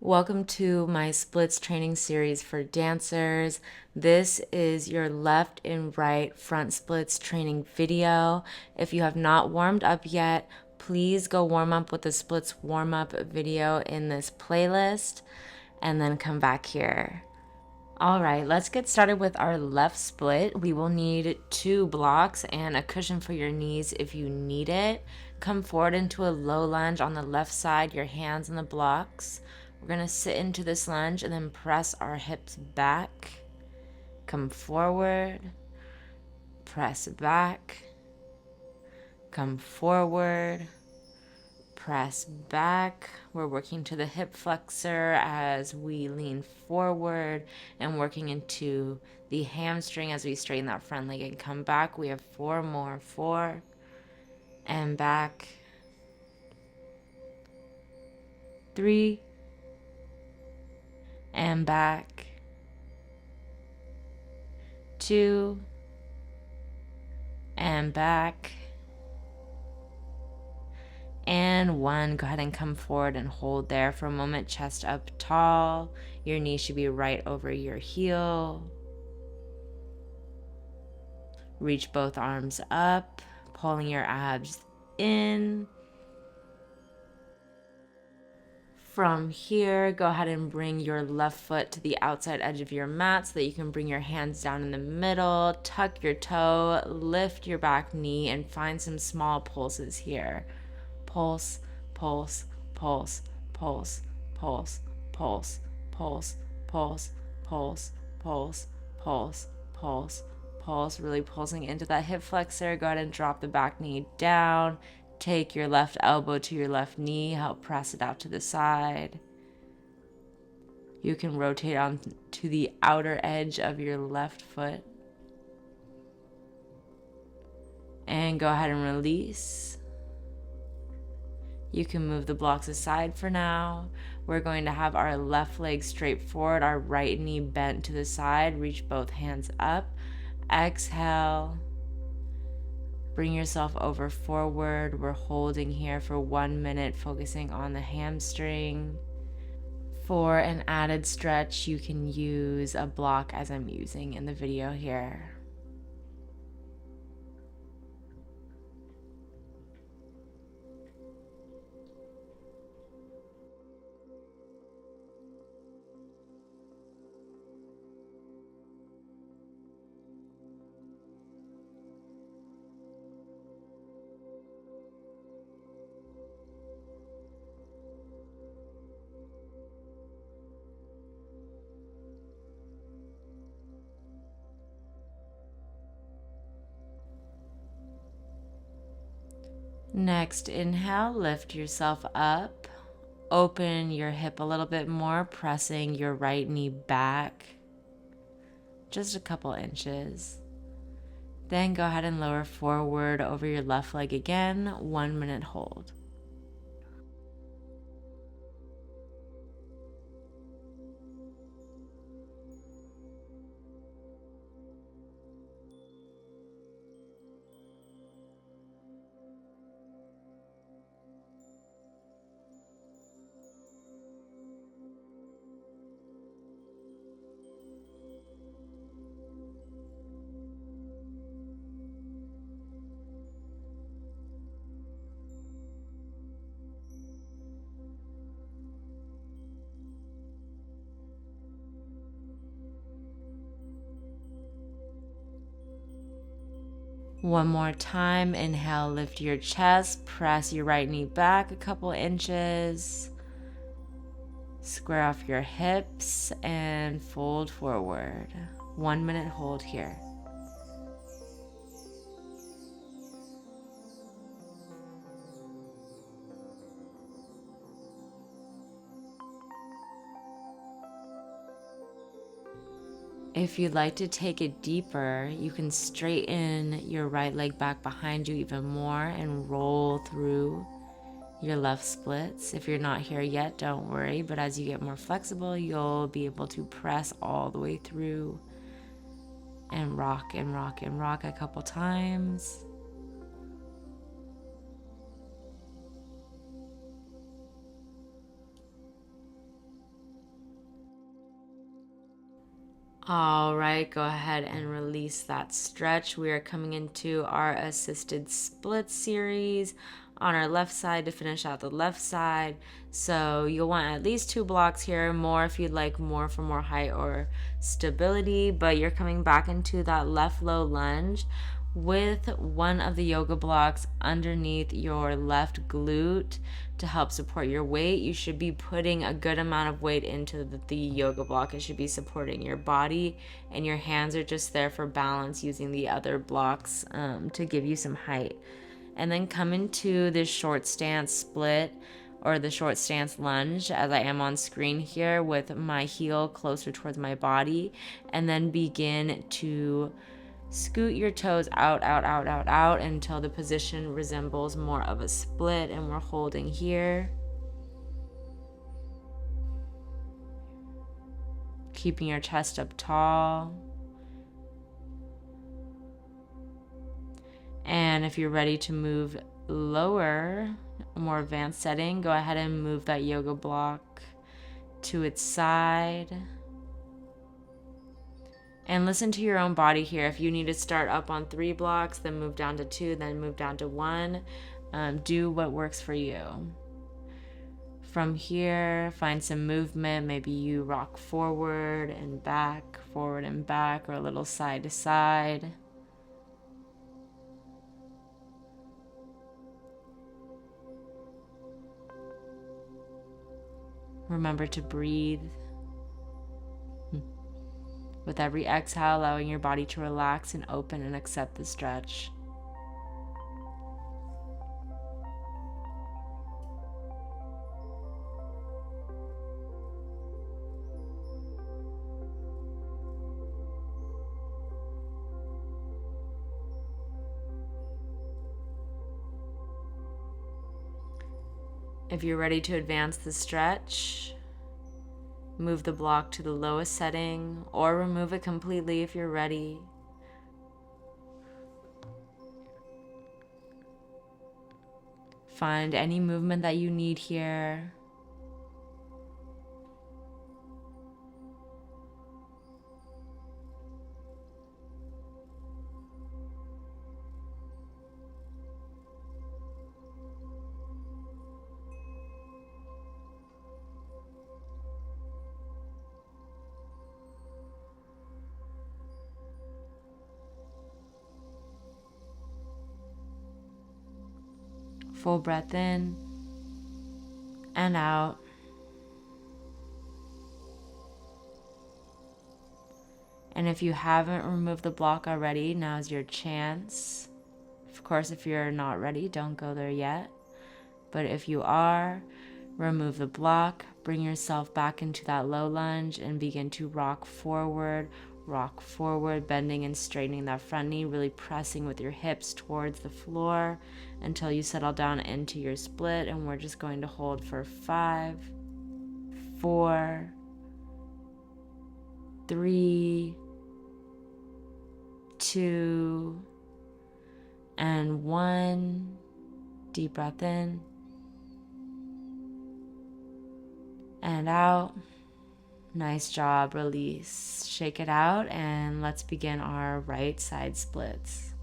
Welcome to my splits training series for dancers. This is your left and right front splits training video. If you have not warmed up yet, please go warm up with the splits warm up video in this playlist and then come back here. All right, let's get started with our left split. We will need 2 blocks and a cushion for your knees if you need it. Come forward into a low lunge on the left side, your hands on the blocks. We're gonna sit into this lunge and then press our hips back. Come forward, press back, come forward, press back. We're working to the hip flexor as we lean forward and working into the hamstring as we straighten that front leg and come back. We have 4 more. 4 and back. 3 and back. 2 and back. And 1, go ahead and come forward and hold there for a moment, chest up tall. Your knee should be right over your heel. Reach both arms up, pulling your abs in. From here, go ahead and bring your left foot to the outside edge of your mat so that you can bring your hands down in the middle, tuck your toe, lift your back knee, and find some small pulses here. Pulse, pulse, pulse, pulse, pulse, pulse, pulse, pulse, pulse, pulse, pulse, pulse, pulse, really pulsing into that hip flexor. Go ahead and drop the back knee down. Take your left elbow to your left knee, help press it out to the side. You can rotate on to the outer edge of your left foot. And go ahead and release. You can move the blocks aside for now. We're going to have our left leg straight forward, our right knee bent to the side. Reach both hands up. Exhale. Bring yourself over forward. We're holding here for 1 minute, focusing on the hamstring. For an added stretch, you can use a block as I'm using in the video here. Next, inhale, lift yourself up. Open your hip a little bit more, pressing your right knee back just a couple inches. Then go ahead and lower forward over your left leg again. 1 minute hold. One more time. Inhale, lift your chest, press your right knee back a couple inches. Square off your hips and fold forward. 1 minute hold here. If you'd like to take it deeper, you can straighten your right leg back behind you even more and roll through your left splits. If you're not here yet, don't worry, but as you get more flexible, you'll be able to press all the way through and rock and rock and rock a couple times. All right, go ahead and release that stretch. We are coming into our assisted split series on our left side to finish out the left side. So you'll want at least 2 blocks here, more if you'd like more for more height or stability, but you're coming back into that left low lunge with one of the yoga blocks underneath your left glute to help support your weight. You should be putting a good amount of weight into the yoga block. It should be supporting your body, and your hands are just there for balance, using the other blocks to give you some height. And then come into this short stance split or the short stance lunge, as I am on screen here, with my heel closer towards my body, and then begin to scoot your toes out until the position resembles more of a split, and we're holding here. Keeping your chest up tall. And if you're ready to move lower, a more advanced setting, go ahead and move that yoga block to its side. And listen to your own body here. If you need to start up on 3 blocks, then move down to 2, then move down to 1. Do what works for you. From here, find some movement. Maybe you rock forward and back, or a little side to side. Remember to breathe. With every exhale, allowing your body to relax and open and accept the stretch. If you're ready to advance the stretch, move the block to the lowest setting, or remove it completely if you're ready. Find any movement that you need here. Full breath in and out. And if you haven't removed the block already, now's your chance. Of course, if you're not ready, don't go there yet. But if you are, remove the block, bring yourself back into that low lunge, and begin to rock forward, bending and straightening that front knee, really pressing with your hips towards the floor until you settle down into your split. And we're just going to hold for 5, 4, 3, 2, and 1. Deep breath in and out. Nice job. Release. Shake it out, and let's begin our right side splits.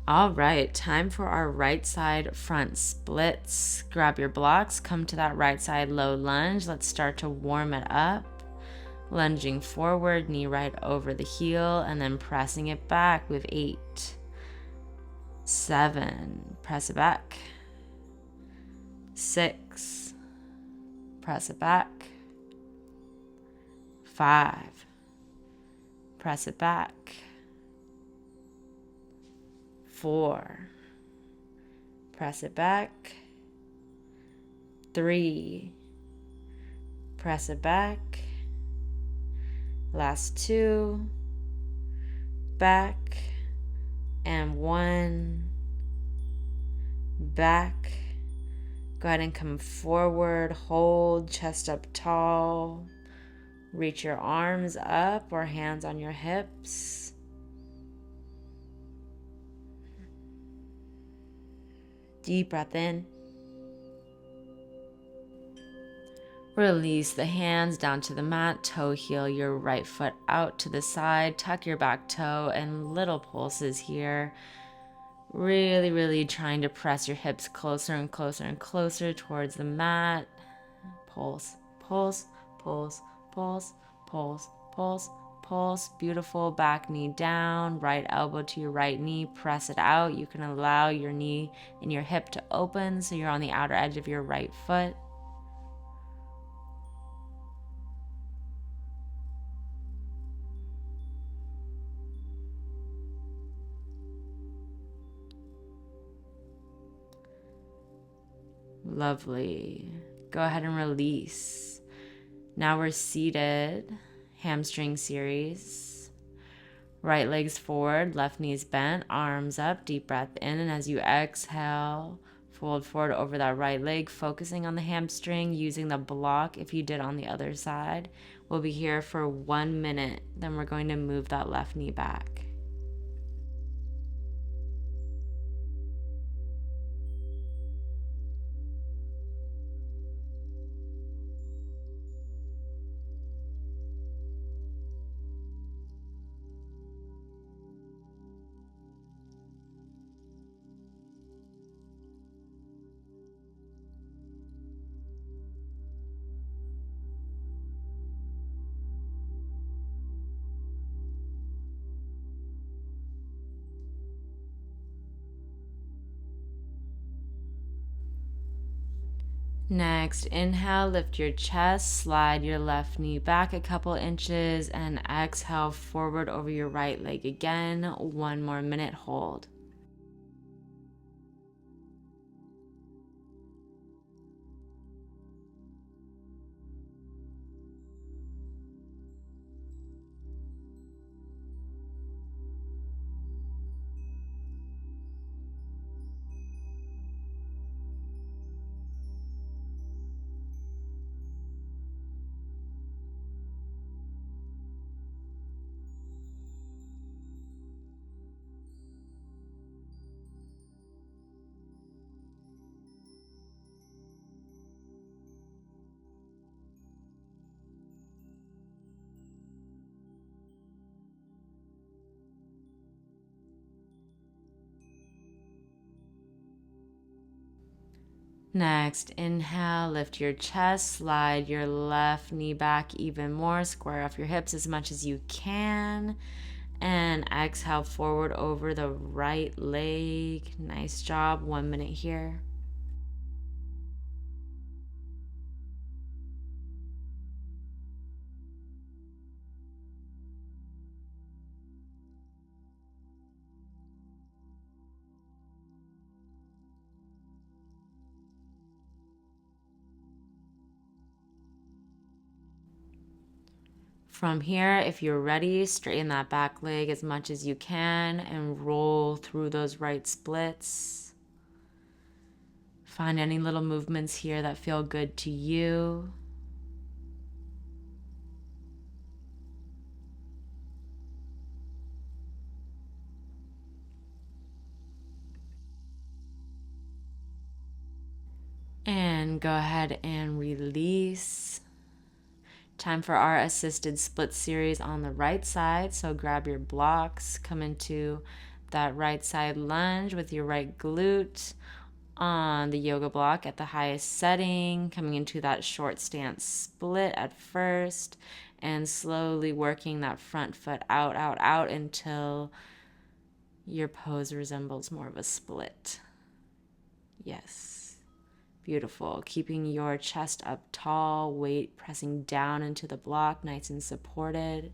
All right, time for our right side front splits. Grab your blocks, come to that right side low lunge. Let's start to warm it up. Lunging forward, knee right over the heel, and then pressing it back with 8, 7, press it back, 6, press it back, 5, press it back, 4, press it back, 3, press it back, last 2, back, and 1, back. Go ahead and come forward, hold, chest up tall. Reach your arms up or hands on your hips. Deep breath in. Release the hands down to the mat, toe heel your right foot out to the side, tuck your back toe, and little pulses here. Really trying to press your hips closer and closer and closer towards the mat. Pulse, pulse, pulse, pulse, pulse, pulse, pulse. Beautiful. Back knee down, right elbow to your right knee. Press it out. You can allow your knee and your hip to open so you're on the outer edge of your right foot. Lovely. Go ahead and release. Now we're seated, hamstring series. Right leg's forward, left knee's bent, arms up, deep breath in, and as you exhale, fold forward over that right leg, focusing on the hamstring, using the block if you did on the other side. We'll be here for 1 minute, then we're going to move that left knee back. Next, inhale, lift your chest, slide your left knee back a couple inches, and exhale forward over your right leg again. 1 more minute, hold. Next, inhale, lift your chest, slide your left knee back even more, square off your hips as much as you can, and exhale forward over the right leg. Nice job. 1 minute here. From here, if you're ready, straighten that back leg as much as you can and roll through those right splits. Find any little movements here that feel good to you. And go ahead and release. Time for our assisted split series on the right side. So grab your blocks, come into that right side lunge with your right glute on the yoga block at the highest setting, coming into that short stance split at first, and slowly working that front foot out until your pose resembles more of a split. Yes. Beautiful. Keeping your chest up tall, weight pressing down into the block, nice and supported.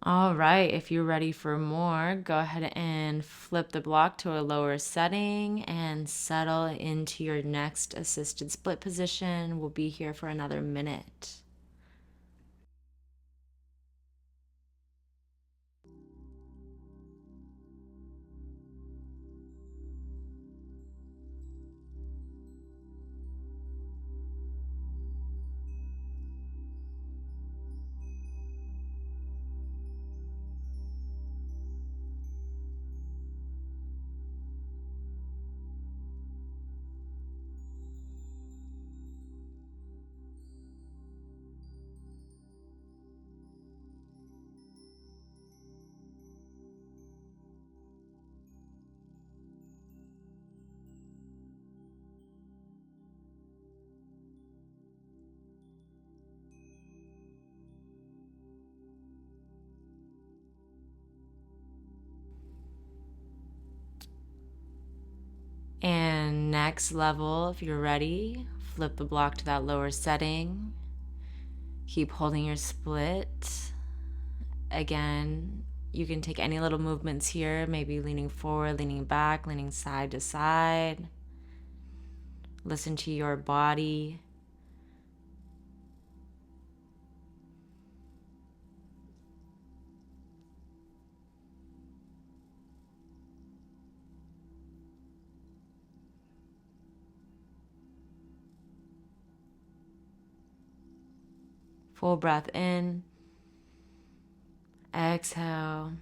All right, if you're ready for more, go ahead and flip the block to a lower setting and settle into your next assisted split position. We'll be here for another minute. Next level, if you're ready, flip the block to that lower setting. Keep holding your split. Again, you can take any little movements here, maybe leaning forward, leaning back, leaning side to side. Listen to your body. Full breath in. Exhale.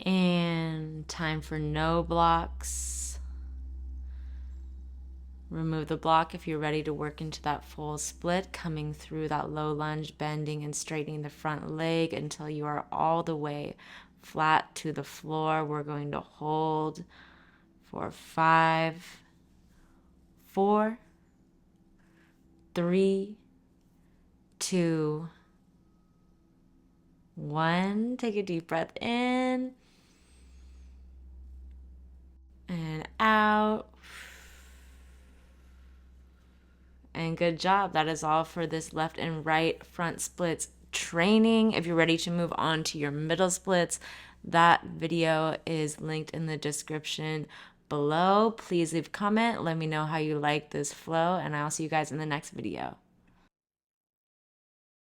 And time for no blocks. Remove the block if you're ready to work into that full split, coming through that low lunge, bending and straightening the front leg until you are all the way flat to the floor. We're going to hold for 5, 4, 3, 2, 1. Take a deep breath in and out. And good job. That is all for this left and right front splits training. If you're ready to move on to your middle splits, that video is linked in the description below. Please leave a comment. Let me know how you like this flow, and I'll see you guys in the next video.